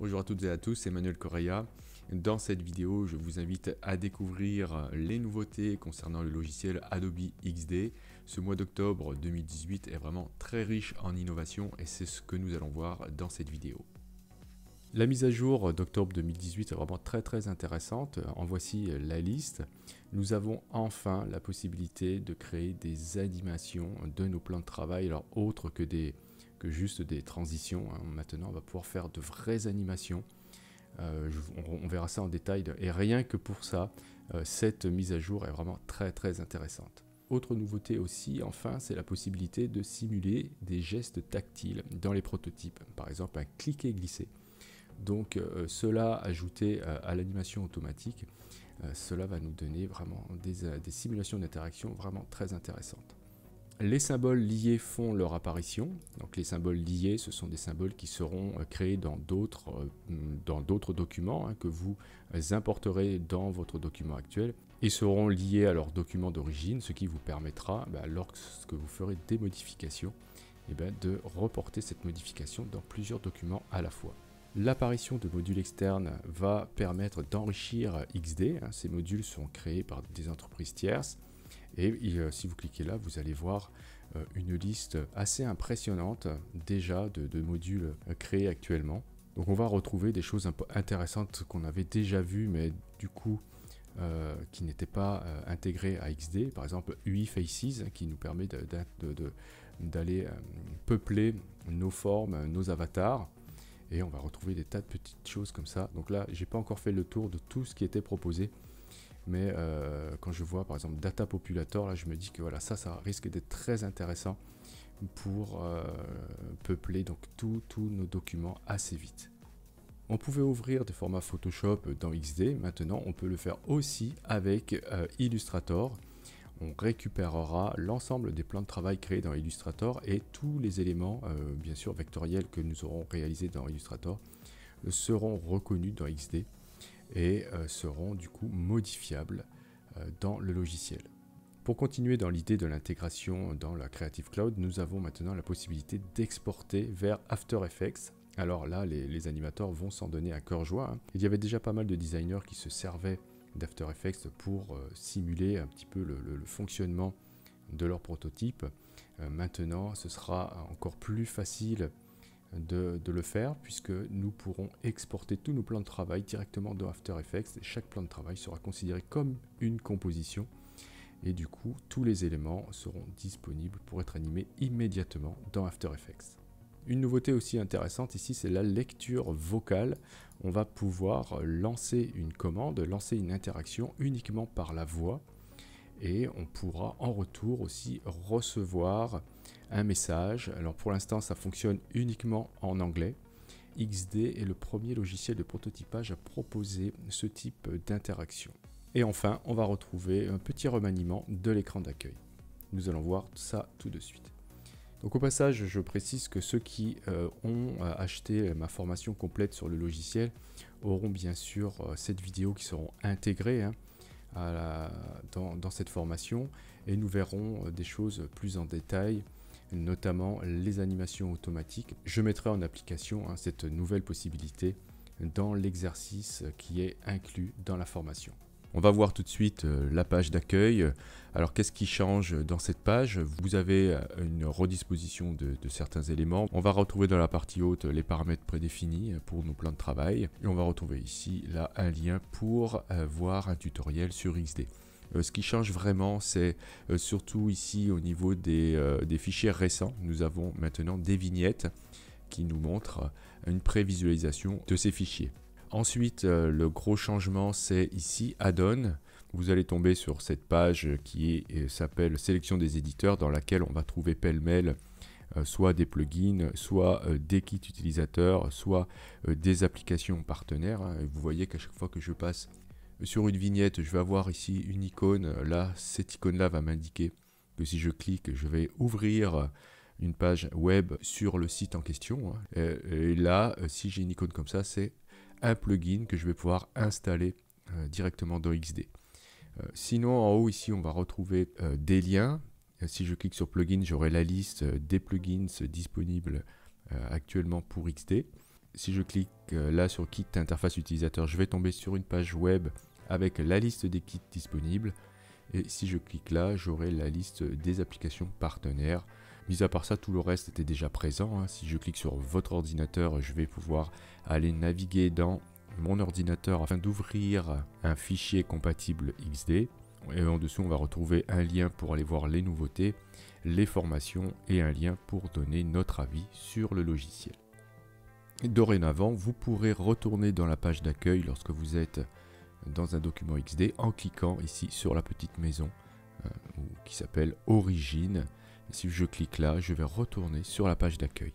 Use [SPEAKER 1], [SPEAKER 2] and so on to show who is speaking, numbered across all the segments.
[SPEAKER 1] Bonjour à toutes et à tous, c'est Emmanuel Correa. Dans cette vidéo, je vous invite à découvrir les nouveautés concernant le logiciel Adobe XD. Ce mois d'octobre 2018 est vraiment très riche en innovation et c'est ce que nous allons voir dans cette vidéo. La mise à jour d'octobre 2018 est vraiment très intéressante. En voici la liste. Nous avons enfin la possibilité de créer des animations de nos plans de travail, alors autres que juste des transitions. Maintenant, on va pouvoir faire de vraies animations. On verra ça en détail. Et rien que pour ça, cette mise à jour est vraiment très intéressante. Autre nouveauté aussi, enfin, c'est la possibilité de simuler des gestes tactiles dans les prototypes. Par exemple, un cliquer-glisser. Donc cela ajouté à l'animation automatique, cela va nous donner vraiment des simulations d'interaction vraiment très intéressantes. Les symboles liés font leur apparition. Donc les symboles liés, ce sont des symboles qui seront créés dans d'autres documents que vous importerez dans votre document actuel et seront liés à leur document d'origine, ce qui vous permettra, lorsque vous ferez des modifications, de reporter cette modification dans plusieurs documents à la fois. L'apparition de modules externes va permettre d'enrichir XD. Ces modules sont créés par des entreprises tierces. Et si vous cliquez là, vous allez voir une liste assez impressionnante déjà de modules créés actuellement. Donc on va retrouver des choses un peu intéressantes qu'on avait déjà vues, mais du coup qui n'étaient pas intégrées à XD. Par exemple UI Faces qui nous permet d'aller peupler nos formes, nos avatars. Et on va retrouver des tas de petites choses comme ça. Donc là, j'ai pas encore fait le tour de tout ce qui était proposé. Mais quand je vois par exemple Data Populator, là je me dis que voilà, ça risque d'être très intéressant pour peupler donc tous nos documents assez vite. On pouvait ouvrir des formats Photoshop dans XD. Maintenant, on peut le faire aussi avec Illustrator. On récupérera l'ensemble des plans de travail créés dans Illustrator et tous les éléments, bien sûr, vectoriels que nous aurons réalisés dans Illustrator seront reconnus dans XD et seront du coup modifiables dans le logiciel. Pour continuer dans l'idée de l'intégration dans la Creative Cloud, nous avons maintenant la possibilité d'exporter vers After Effects. Alors là, les animateurs vont s'en donner à cœur joie. Il y avait déjà pas mal de designers qui se servaient d'After Effects pour simuler un petit peu le fonctionnement de leur prototype. Maintenant, ce sera encore plus facile de le faire puisque nous pourrons exporter tous nos plans de travail directement dans After Effects et chaque plan de travail sera considéré comme une composition et du coup, tous les éléments seront disponibles pour être animés immédiatement dans After Effects. Une nouveauté aussi intéressante ici, c'est la lecture vocale. On va pouvoir lancer une commande, lancer une interaction uniquement par la voix et on pourra en retour aussi recevoir un message. Alors pour l'instant, ça fonctionne uniquement en anglais. XD est le premier logiciel de prototypage à proposer ce type d'interaction. Et enfin, on va retrouver un petit remaniement de l'écran d'accueil. Nous allons voir ça tout de suite. Donc au passage, je précise que ceux qui ont acheté ma formation complète sur le logiciel auront bien sûr cette vidéo qui seront intégrées dans cette formation et nous verrons des choses plus en détail, notamment les animations automatiques. Je mettrai en application cette nouvelle possibilité dans l'exercice qui est inclus dans la formation. On va voir tout de suite la page d'accueil. Alors qu'est-ce qui change dans cette page? Vous avez une redisposition de certains éléments. On va retrouver dans la partie haute les paramètres prédéfinis pour nos plans de travail. Et on va retrouver ici là un lien pour voir un tutoriel sur XD. Ce qui change vraiment, c'est surtout ici au niveau des fichiers récents. Nous avons maintenant des vignettes qui nous montrent une prévisualisation de ces fichiers. Ensuite, le gros changement, c'est ici Add-on. Vous allez tomber sur cette page qui s'appelle Sélection des éditeurs, dans laquelle on va trouver pêle-mêle soit des plugins, soit des kits utilisateurs, soit des applications partenaires. Et vous voyez qu'à chaque fois que je passe sur une vignette, je vais avoir ici une icône. Là, cette icône-là va m'indiquer que si je clique, je vais ouvrir une page web sur le site en question. Et là, si j'ai une icône comme ça, c'est un plugin que je vais pouvoir installer directement dans XD. Sinon, en haut ici, on va retrouver des liens. Si je clique sur plugin, j'aurai la liste des plugins disponibles actuellement pour XD. Si je clique là sur Kit interface utilisateur, je vais tomber sur une page web avec la liste des kits disponibles. Et si je clique là, j'aurai la liste des applications partenaires. Mis à part ça, tout le reste était déjà présent. Si je clique sur votre ordinateur, je vais pouvoir aller naviguer dans mon ordinateur afin d'ouvrir un fichier compatible XD. Et en dessous, on va retrouver un lien pour aller voir les nouveautés, les formations et un lien pour donner notre avis sur le logiciel. Et dorénavant, vous pourrez retourner dans la page d'accueil lorsque vous êtes dans un document XD en cliquant ici sur la petite maison qui s'appelle Origine. Et si je clique là, je vais retourner sur la page d'accueil.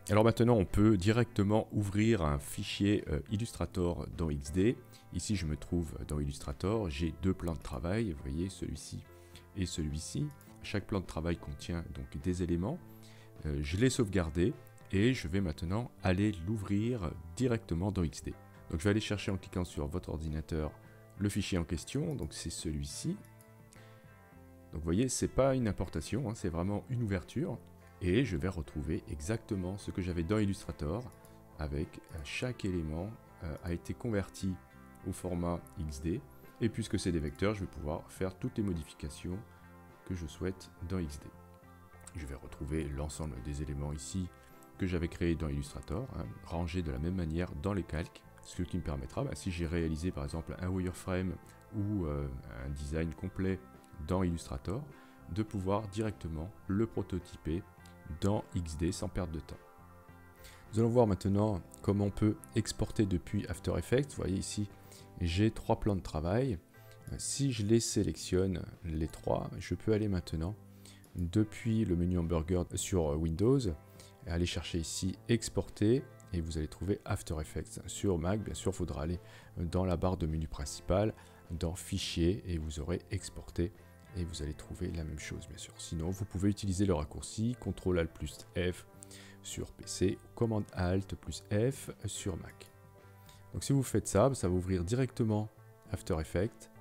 [SPEAKER 1] Alors maintenant, on peut directement ouvrir un fichier Illustrator dans XD. Ici, je me trouve dans Illustrator. J'ai deux plans de travail, vous voyez, celui-ci et celui-ci. Chaque plan de travail contient donc des éléments. Je l'ai sauvegardé et je vais maintenant aller l'ouvrir directement dans XD. Donc je vais aller chercher en cliquant sur votre ordinateur le fichier en question, donc c'est celui-ci. Donc vous voyez, c'est pas une importation, hein, c'est vraiment une ouverture. Et je vais retrouver exactement ce que j'avais dans Illustrator, avec chaque élément a été converti au format XD. Et puisque c'est des vecteurs, je vais pouvoir faire toutes les modifications que je souhaite dans XD. Je vais retrouver l'ensemble des éléments ici que j'avais créés dans Illustrator, hein, rangés de la même manière dans les calques, ce qui me permettra, si j'ai réalisé par exemple un wireframe ou un design complet dans Illustrator, de pouvoir directement le prototyper dans XD sans perdre de temps. Nous allons voir maintenant comment on peut exporter depuis After Effects. Vous voyez ici, j'ai trois plans de travail. Si je les sélectionne, les trois, je peux aller maintenant depuis le menu hamburger sur Windows, aller chercher ici exporter et vous allez trouver After Effects. Sur Mac, bien sûr, il faudra aller dans la barre de menu principale, dans fichier et vous aurez exporté et vous allez trouver la même chose bien sûr. Sinon, vous pouvez utiliser le raccourci CTRL ALT plus F sur PC, commande ALT plus F sur Mac. Donc si vous faites ça, ça va ouvrir directement After Effects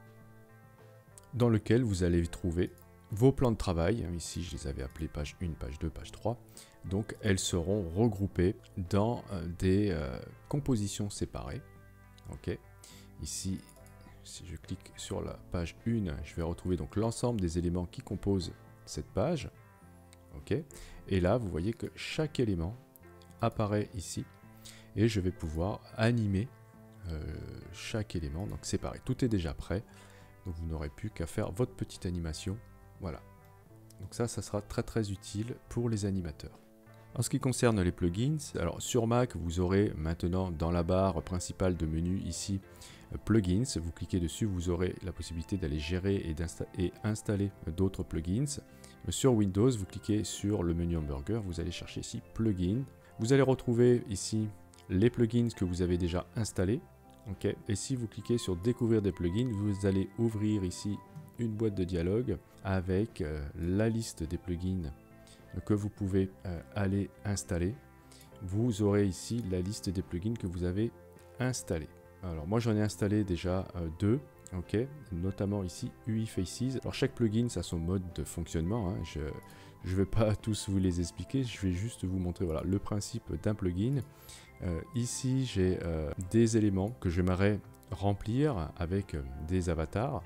[SPEAKER 1] dans lequel vous allez trouver vos plans de travail. Ici, je les avais appelés page 1, page 2, page 3. Donc, elles seront regroupées dans des compositions séparées. Ok. Ici, si je clique sur la page 1, je vais retrouver donc l'ensemble des éléments qui composent cette page. Ok. Et là, vous voyez que chaque élément apparaît ici. Et je vais pouvoir animer chaque élément, donc séparé. Tout est déjà prêt. Donc, vous n'aurez plus qu'à faire votre petite animation. Voilà, donc ça sera très utile pour les animateurs. En ce qui concerne les plugins, alors sur Mac, vous aurez maintenant dans la barre principale de menu ici, plugins, vous cliquez dessus, vous aurez la possibilité d'aller gérer et installer d'autres plugins. Sur Windows, vous cliquez sur le menu hamburger, vous allez chercher ici plugins. Vous allez retrouver ici les plugins que vous avez déjà installés. Okay. Et si vous cliquez sur découvrir des plugins, vous allez ouvrir ici une boîte de dialogue avec la liste des plugins que vous pouvez aller installer. Vous aurez ici la liste des plugins que vous avez installés. Alors moi j'en ai installé déjà deux, ok, notamment ici UI Faces. Alors chaque plugin a son mode de fonctionnement, hein. Je ne vais pas tous vous les expliquer, je vais juste vous montrer voilà, le principe d'un plugin. Ici j'ai des éléments que j'aimerais remplir avec des avatars.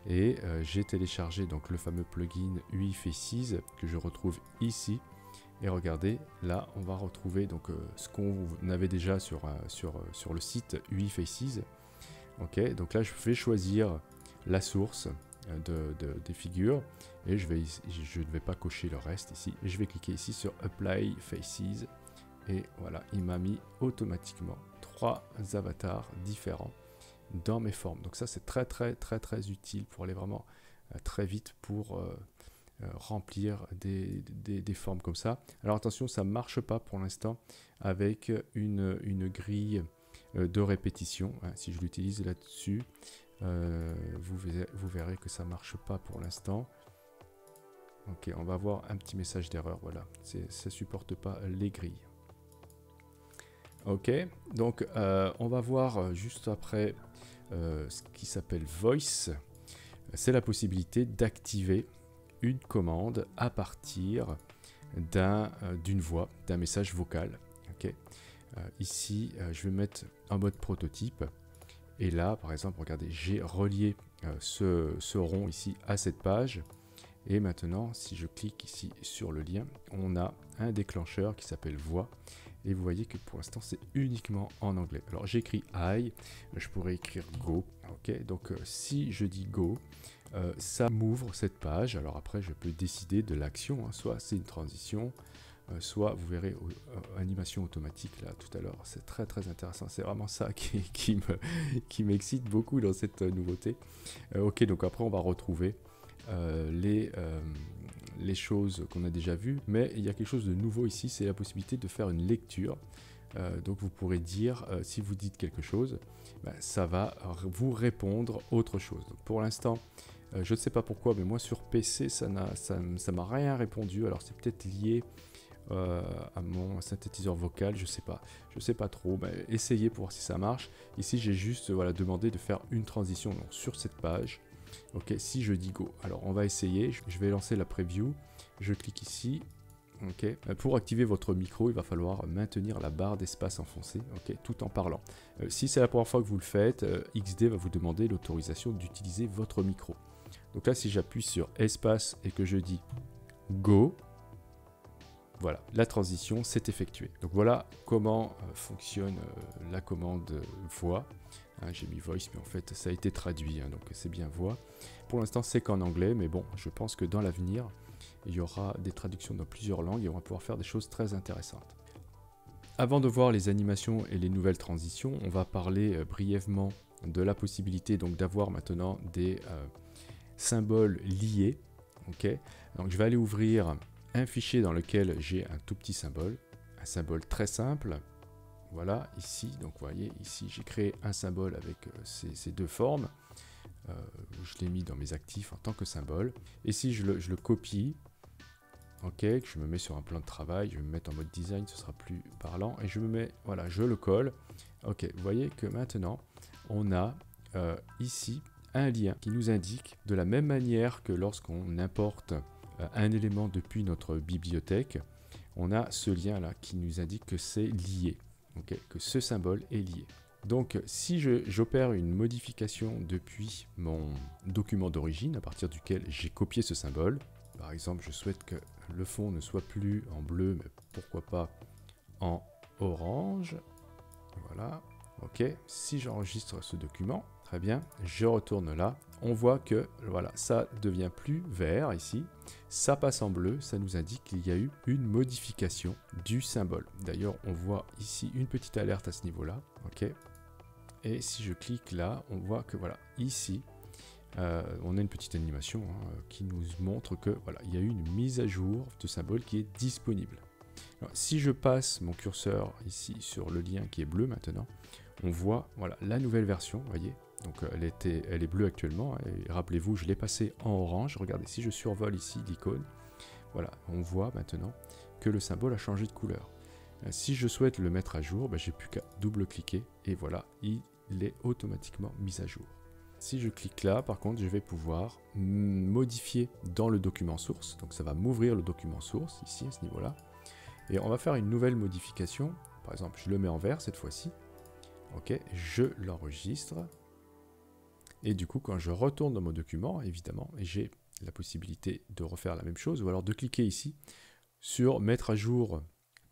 [SPEAKER 1] Et j'ai téléchargé donc le fameux plugin UI Faces que je retrouve ici. Et regardez, là on va retrouver donc ce qu'on avait déjà sur le site UI Faces. Ok, donc là je vais choisir la source des figures et je ne vais pas cocher le reste ici. Et je vais cliquer ici sur Apply Faces et voilà, il m'a mis automatiquement trois avatars différents dans mes formes. Donc ça c'est très utile pour aller vraiment très vite pour remplir des formes comme ça. Alors attention, ça ne marche pas pour l'instant avec une grille de répétition. Si je l'utilise là-dessus, vous verrez que ça ne marche pas pour l'instant. Ok, on va avoir un petit message d'erreur, voilà, ça ne supporte pas les grilles. Ok, donc on va voir juste après ce qui s'appelle Voice. C'est la possibilité d'activer une commande à partir d'une voix, d'un message vocal. Okay. Ici, je vais mettre en mode prototype. Et là, par exemple, regardez, j'ai relié ce rond ici à cette page. Et maintenant, si je clique ici sur le lien, on a un déclencheur qui s'appelle voix. Et vous voyez que pour l'instant, c'est uniquement en anglais. Alors, j'écris I, je pourrais écrire go. Ok, donc si je dis go, ça m'ouvre cette page. Alors après, je peux décider de l'action, hein. Soit c'est une transition, soit vous verrez animation automatique là tout à l'heure. C'est très très intéressant. C'est vraiment ça qui m'excite beaucoup dans cette nouveauté. Ok, donc après on va retrouver les choses qu'on a déjà vues, mais il y a quelque chose de nouveau ici, c'est la possibilité de faire une lecture. Donc vous pourrez dire, si vous dites quelque chose, ça va vous répondre autre chose. Donc pour l'instant, je ne sais pas pourquoi, mais moi sur PC, ça m'a rien répondu. Alors c'est peut-être lié à mon synthétiseur vocal, je sais pas trop, essayez pour voir si ça marche. Ici j'ai juste demandé de faire une transition donc, sur cette page. Ok, si je dis go, alors on va essayer, je vais lancer la preview, je clique ici. Ok, pour activer votre micro, il va falloir maintenir la barre d'espace enfoncée, ok, tout en parlant. Si c'est la première fois que vous le faites, XD va vous demander l'autorisation d'utiliser votre micro. Donc là, si j'appuie sur espace et que je dis go, voilà, la transition s'est effectuée. Donc voilà comment fonctionne la commande voix. Hein, j'ai mis voice, mais en fait ça a été traduit, hein, donc c'est bien voix. Pour l'instant c'est qu'en anglais, mais bon, je pense que dans l'avenir, il y aura des traductions dans plusieurs langues et on va pouvoir faire des choses très intéressantes. Avant de voir les animations et les nouvelles transitions, on va parler brièvement de la possibilité donc d'avoir maintenant des symboles liés. Okay, donc je vais aller ouvrir un fichier dans lequel j'ai un tout petit symbole, un symbole très simple. Voilà, ici, donc vous voyez, ici j'ai créé un symbole avec ces deux formes. Je l'ai mis dans mes actifs en tant que symbole. Et si je le copie, ok, que je me mets sur un plan de travail, je vais me mettre en mode design, ce sera plus parlant. Et je me mets, voilà, je le colle. Ok, vous voyez que maintenant, on a ici un lien qui nous indique, de la même manière que lorsqu'on importe un élément depuis notre bibliothèque, on a ce lien là qui nous indique que c'est lié, okay, que ce symbole est lié. Donc si j'opère une modification depuis mon document d'origine à partir duquel j'ai copié ce symbole, par exemple je souhaite que le fond ne soit plus en bleu, mais pourquoi pas en orange, voilà, ok, si j'enregistre ce document, très bien, je retourne là, on voit que voilà, ça devient plus vert ici, ça passe en bleu, ça nous indique qu'il y a eu une modification du symbole. D'ailleurs, on voit ici une petite alerte à ce niveau-là, ok. Et si je clique là, on voit que voilà, ici, on a une petite animation qui nous montre que voilà, il y a eu une mise à jour de symbole qui est disponible. Alors, si je passe mon curseur ici sur le lien qui est bleu maintenant, on voit voilà, la nouvelle version, vous voyez. Donc elle est bleue actuellement, et rappelez-vous, je l'ai passée en orange. Regardez, si je survole ici l'icône, voilà, on voit maintenant que le symbole a changé de couleur. Si je souhaite le mettre à jour, j'ai plus qu'à double-cliquer, et voilà, il est automatiquement mis à jour. Si je clique là, par contre, je vais pouvoir modifier dans le document source, donc ça va m'ouvrir le document source, ici, à ce niveau-là, et on va faire une nouvelle modification. Par exemple, je le mets en vert cette fois-ci, ok, je l'enregistre. Et du coup, quand je retourne dans mon document, évidemment, j'ai la possibilité de refaire la même chose, ou alors de cliquer ici sur mettre à jour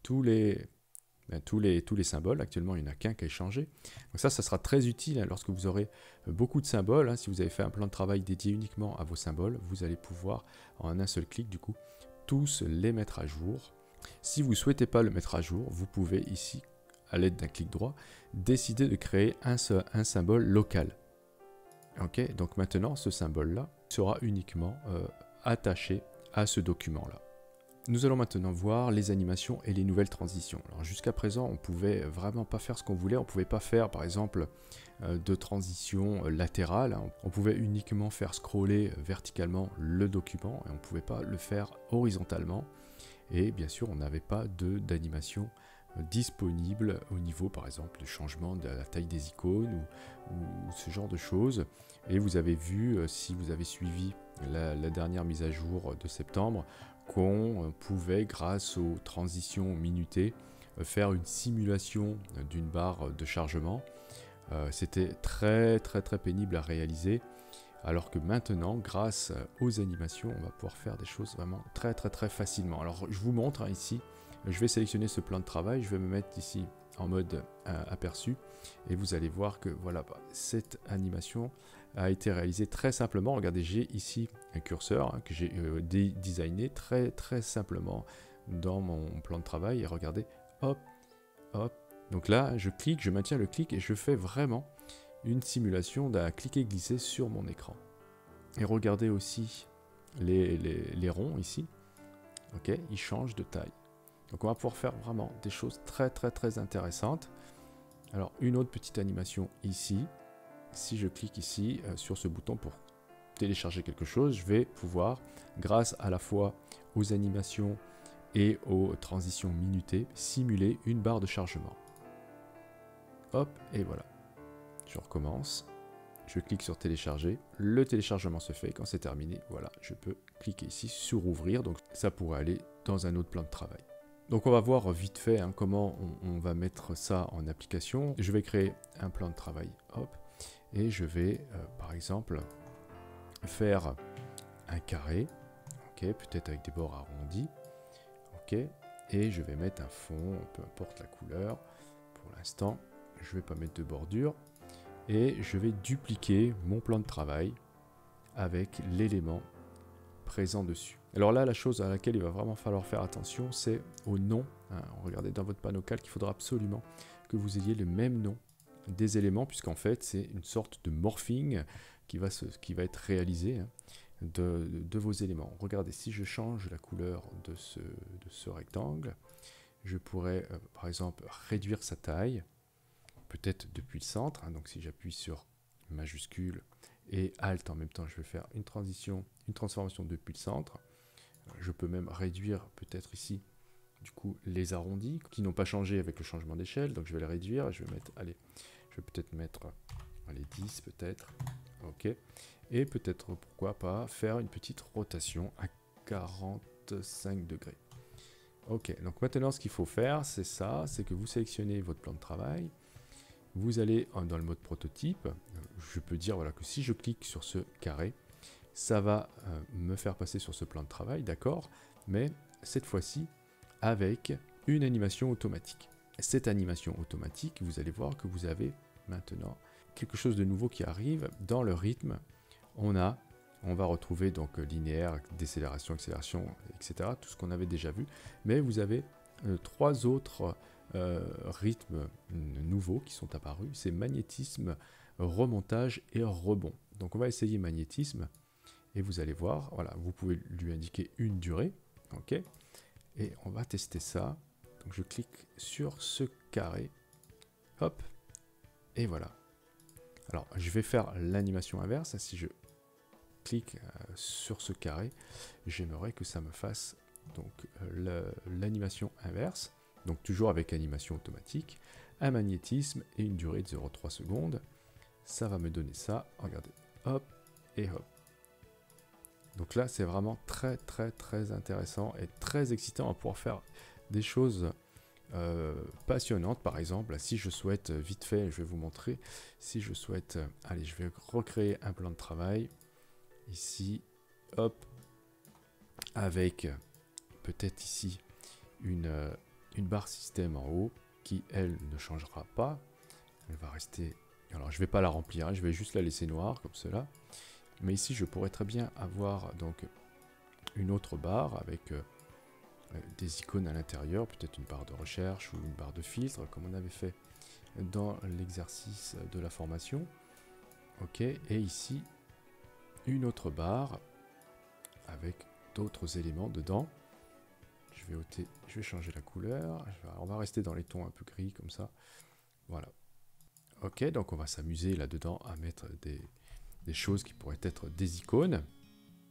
[SPEAKER 1] tous les symboles. Actuellement, il n'y en a qu'un qui a changé. Donc ça sera très utile lorsque vous aurez beaucoup de symboles. Si vous avez fait un plan de travail dédié uniquement à vos symboles, vous allez pouvoir, en un seul clic, du coup, tous les mettre à jour. Si vous ne souhaitez pas le mettre à jour, vous pouvez ici, à l'aide d'un clic droit, décider de créer un symbole local. Ok, donc maintenant ce symbole-là sera uniquement attaché à ce document-là. Nous allons maintenant voir les animations et les nouvelles transitions. Alors jusqu'à présent, on pouvait vraiment pas faire ce qu'on voulait. On pouvait pas faire, par exemple, de transition latérale. On pouvait uniquement faire scroller verticalement le document et on pouvait pas le faire horizontalement. Et bien sûr, on n'avait pas d'animation disponible au niveau, par exemple, du changement de la taille des icônes ou ce genre de choses. Et vous avez vu, si vous avez suivi la dernière mise à jour de septembre, qu'on pouvait, grâce aux transitions minutées, faire une simulation d'une barre de chargement. C'était très pénible à réaliser, alors que maintenant, grâce aux animations, on va pouvoir faire des choses vraiment très facilement. Alors je vous montre ici, je vais sélectionner ce plan de travail, je vais me mettre ici en mode aperçu, et vous allez voir que voilà, cette animation a été réalisée très simplement. Regardez, j'ai ici un curseur que j'ai designé très simplement dans mon plan de travail, et regardez, hop, hop. Donc là, je clique, je maintiens le clic et je fais vraiment une simulation d'un cliquer-glisser sur mon écran. Et regardez aussi les ronds ici. Ok, ils changent de taille. Donc on va pouvoir faire vraiment des choses très intéressantes. Alors une autre petite animation ici. Si je clique ici sur ce bouton pour télécharger quelque chose, je vais pouvoir, grâce à la fois aux animations et aux transitions minutées, simuler une barre de chargement. Hop, et voilà. Je recommence. Je clique sur télécharger. Le téléchargement se fait. Quand c'est terminé, voilà, je peux cliquer ici sur ouvrir. Donc ça pourrait aller dans un autre plan de travail. Donc on va voir vite fait comment on va mettre ça en application. Je vais créer un plan de travail. Hop. Et je vais, par exemple, faire un carré. Ok, peut-être avec des bords arrondis. Ok. Et je vais mettre un fond, peu importe la couleur. Pour l'instant, je ne vais pas mettre de bordure. Et je vais dupliquer mon plan de travail avec l'élément présent dessus. Alors là, la chose à laquelle il va vraiment falloir faire attention, c'est au nom. Regardez dans votre panneau calque, il faudra absolument que vous ayez le même nom des éléments, puisqu'en fait, c'est une sorte de morphing qui va être réalisé de vos éléments. Regardez, si je change la couleur de ce rectangle, je pourrais, par exemple, réduire sa taille, peut-être depuis le centre. Donc si j'appuie sur majuscule et Alt en même temps, je vais faire une transformation depuis le centre. Je peux même réduire peut-être ici, du coup, les arrondis qui n'ont pas changé avec le changement d'échelle. Donc je vais les réduire. Je vais mettre, allez, je vais peut-être mettre, allez, 10 peut-être. Ok. Et peut-être, pourquoi pas, faire une petite rotation à 45 degrés. Ok. Donc maintenant, ce qu'il faut faire, c'est ça, c'est que vous sélectionnez votre plan de travail. Vous allez dans le mode prototype. Je peux dire voilà, que si je clique sur ce carré, ça va me faire passer sur ce plan de travail, d'accord, mais cette fois-ci avec une animation automatique. Cette animation automatique, vous allez voir que vous avez maintenant quelque chose de nouveau qui arrive. Dans le rythme, on va retrouver donc linéaire, décélération, accélération, etc. Tout ce qu'on avait déjà vu, mais vous avez trois autres rythmes nouveaux qui sont apparus. C'est magnétisme, remontage et rebond. Donc on va essayer magnétisme. Et vous allez voir, voilà, vous pouvez lui indiquer une durée, ok. Et on va tester ça. Donc je clique sur ce carré, hop, et voilà. Alors je vais faire l'animation inverse. Si je clique sur ce carré, j'aimerais que ça me fasse donc l'animation inverse. Donc toujours avec animation automatique, un magnétisme et une durée de 0,3 secondes. Ça va me donner ça. Regardez, hop et hop. Donc là, c'est vraiment très intéressant et très excitant à pouvoir faire des choses passionnantes. Par exemple, si je souhaite, vite fait, je vais vous montrer, si je souhaite, allez, je vais recréer un plan de travail, ici, hop, avec peut-être ici une barre système en haut, qui, elle, ne changera pas. Elle va rester, alors je ne vais pas la remplir, je vais juste la laisser noire, comme cela. Mais ici, je pourrais très bien avoir donc une autre barre avec des icônes à l'intérieur, peut-être une barre de recherche ou une barre de filtre, comme on avait fait dans l'exercice de la formation. Ok, et ici, une autre barre avec d'autres éléments dedans. Je vais changer la couleur. On va rester dans les tons un peu gris comme ça. Voilà. Ok, donc on va s'amuser là-dedans à mettre des choses qui pourraient être des icônes.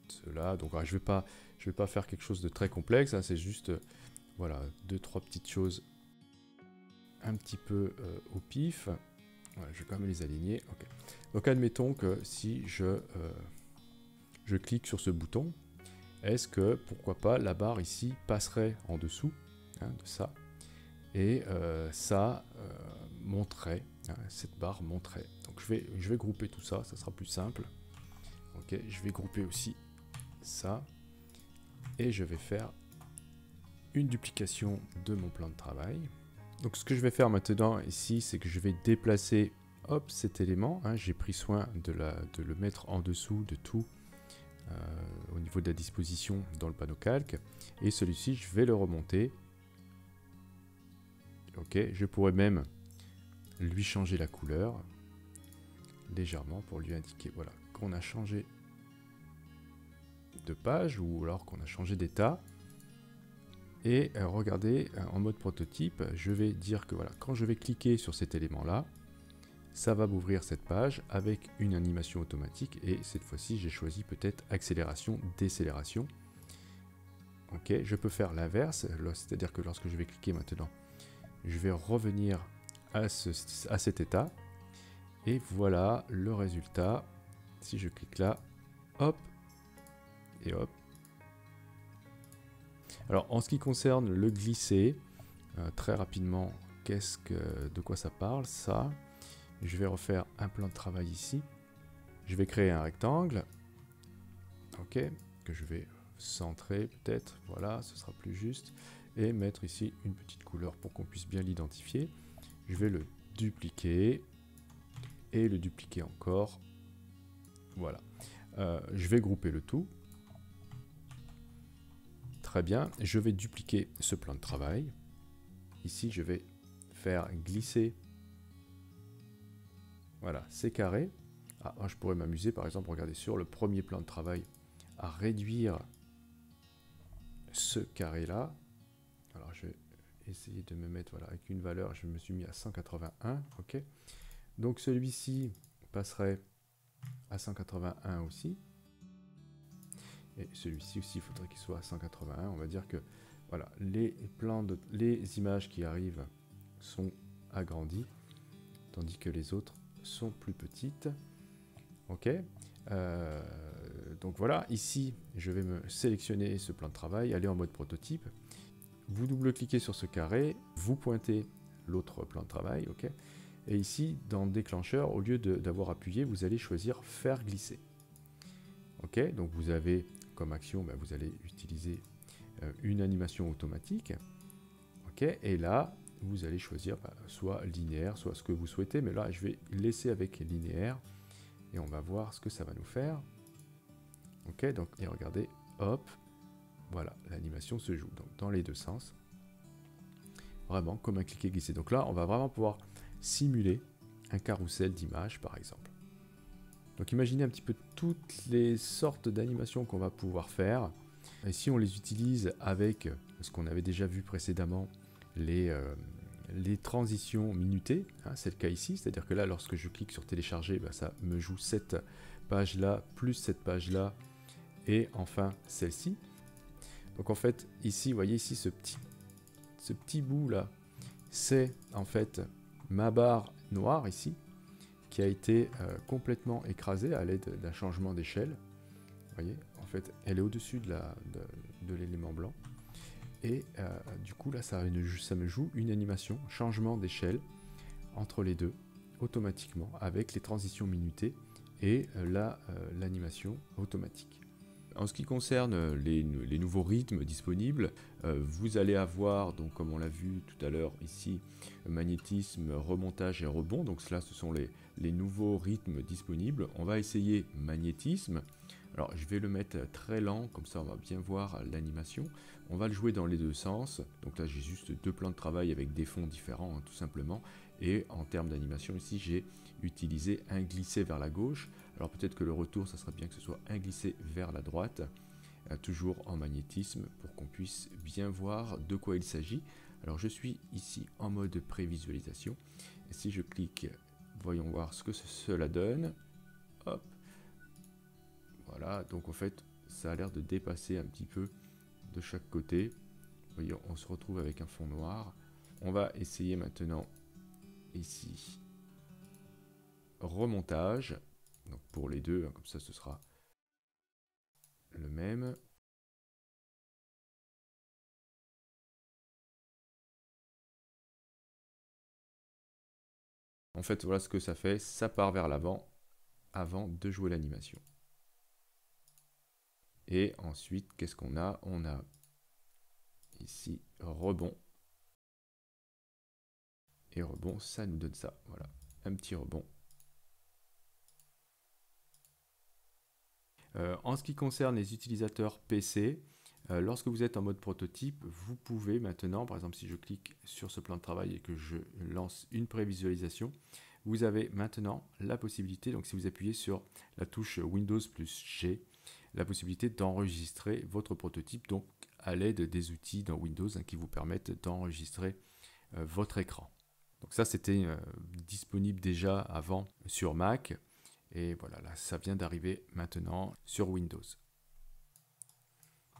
[SPEAKER 1] Cela, donc je vais pas faire quelque chose de très complexe, hein, c'est juste voilà, 2-3 petites choses un petit peu au pif. Voilà, je vais quand même les aligner. Okay. Donc admettons que si je clique sur ce bouton, est-ce que, pourquoi pas, la barre ici passerait en dessous de ça, et ça monterait, cette barre monterait. Donc je vais grouper tout ça, ça sera plus simple. Ok, je vais grouper aussi ça, et je vais faire une duplication de mon plan de travail. Donc ce que je vais faire maintenant ici, c'est que je vais déplacer cet élément. J'ai pris soin de le mettre en dessous de tout au niveau de la disposition dans le panneau calque. Et celui-ci, je vais le remonter. Ok, je pourrais même lui changer la couleur légèrement pour lui indiquer voilà, qu'on a changé de page ou alors qu'on a changé d'état. Et regardez, en mode prototype, je vais dire que voilà, quand je vais cliquer sur cet élément-là, ça va m'ouvrir cette page avec une animation automatique. Et cette fois-ci, j'ai choisi peut-être accélération, décélération. Ok, je peux faire l'inverse, c'est-à-dire que lorsque je vais cliquer maintenant, je vais revenir à cet état. Et voilà le résultat. Si je clique là, hop, et hop. Alors en ce qui concerne le glisser, très rapidement, de quoi ça parle ça? Je vais refaire un plan de travail ici. Je vais créer un rectangle, ok, que je vais centrer peut-être, voilà, ce sera plus juste, et mettre ici une petite couleur pour qu'on puisse bien l'identifier. Je vais le dupliquer, et le dupliquer encore, voilà. Je vais grouper le tout. Très bien, je vais dupliquer ce plan de travail. Ici, je vais faire glisser, voilà, ces carrés. Je pourrais m'amuser, par exemple, regardez, sur le premier plan de travail, à réduire ce carré-là. Alors, je vais essayer de me mettre voilà, avec une valeur, je me suis mis à 181, ok. Donc, celui-ci passerait à 181 aussi. Et celui-ci aussi, il faudrait qu'il soit à 181. On va dire que voilà, les images qui arrivent sont agrandies, tandis que les autres sont plus petites. Ok. Donc voilà, ici, je vais me sélectionner ce plan de travail, aller en mode prototype. Vous double-cliquez sur ce carré, vous pointez l'autre plan de travail, ok. Et ici, dans déclencheur, au lieu d'avoir appuyé, vous allez choisir faire glisser. Ok, donc vous avez comme action, vous allez utiliser une animation automatique. Ok, et là, vous allez choisir soit linéaire, soit ce que vous souhaitez. Mais là, je vais laisser avec linéaire et on va voir ce que ça va nous faire. Ok, donc et regardez, hop, voilà, l'animation se joue donc dans les deux sens. Vraiment comme un cliquer-glisser. Donc là, on va vraiment pouvoir simuler un carrousel d'images, par exemple. Donc imaginez un petit peu toutes les sortes d'animations qu'on va pouvoir faire. Et si on les utilise avec ce qu'on avait déjà vu précédemment, les transitions minutées, c'est le cas ici, c'est-à-dire que là, lorsque je clique sur télécharger, ça me joue cette page-là, plus cette page-là, et enfin celle-ci. Donc en fait, ici, vous voyez ici ce petit bout-là, c'est en fait ma barre noire ici, qui a été complètement écrasée à l'aide d'un changement d'échelle. Vous voyez, en fait, elle est au-dessus de l'élément blanc. Et du coup, là, ça me joue une animation, changement d'échelle entre les deux, automatiquement, avec les transitions minutées et l'animation automatique. En ce qui concerne les nouveaux rythmes disponibles, vous allez avoir, donc comme on l'a vu tout à l'heure ici, magnétisme, remontage et rebond. Donc cela, ce sont les nouveaux rythmes disponibles. On va essayer magnétisme. Alors je vais le mettre très lent, comme ça on va bien voir l'animation. On va le jouer dans les deux sens. Donc là j'ai juste deux plans de travail avec des fonds différents, tout simplement. Et en termes d'animation ici, j'ai utilisé un glissé vers la gauche. Alors peut-être que le retour, ça serait bien que ce soit un glissé vers la droite, toujours en magnétisme, pour qu'on puisse bien voir de quoi il s'agit. Alors je suis ici en mode prévisualisation. Et si je clique, voyons voir ce que cela donne. Hop. Voilà, donc en fait, ça a l'air de dépasser un petit peu de chaque côté. Vous voyez, on se retrouve avec un fond noir. On va essayer maintenant ici remontage. Donc pour les deux, comme ça ce sera le même. En fait, voilà ce que ça fait, ça part vers l'avant avant de jouer l'animation. Et ensuite, qu'est-ce qu'on a? On a ici rebond. Et rebond, ça nous donne ça. Voilà, un petit rebond. En ce qui concerne les utilisateurs PC, lorsque vous êtes en mode prototype, vous pouvez maintenant, par exemple si je clique sur ce plan de travail et que je lance une prévisualisation, vous avez maintenant la possibilité, donc si vous appuyez sur la touche Windows plus G, la possibilité d'enregistrer votre prototype donc à l'aide des outils dans Windows qui vous permettent d'enregistrer votre écran. Donc ça c'était disponible déjà avant sur Mac. Et voilà, là, ça vient d'arriver maintenant sur Windows.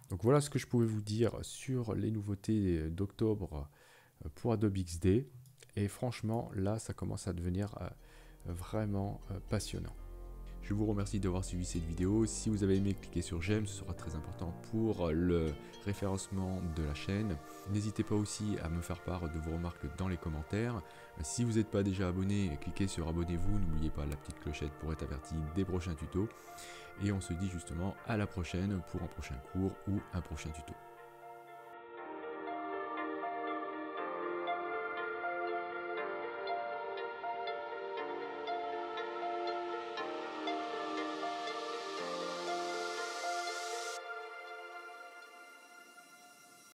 [SPEAKER 1] Donc voilà ce que je pouvais vous dire sur les nouveautés d'octobre pour Adobe XD. Et franchement, là, ça commence à devenir vraiment passionnant. Je vous remercie d'avoir suivi cette vidéo. Si vous avez aimé, cliquez sur j'aime, ce sera très important pour le référencement de la chaîne. N'hésitez pas aussi à me faire part de vos remarques dans les commentaires. Si vous n'êtes pas déjà abonné, cliquez sur abonnez-vous. N'oubliez pas la petite clochette pour être averti des prochains tutos. Et on se dit justement à la prochaine pour un prochain cours ou un prochain tuto.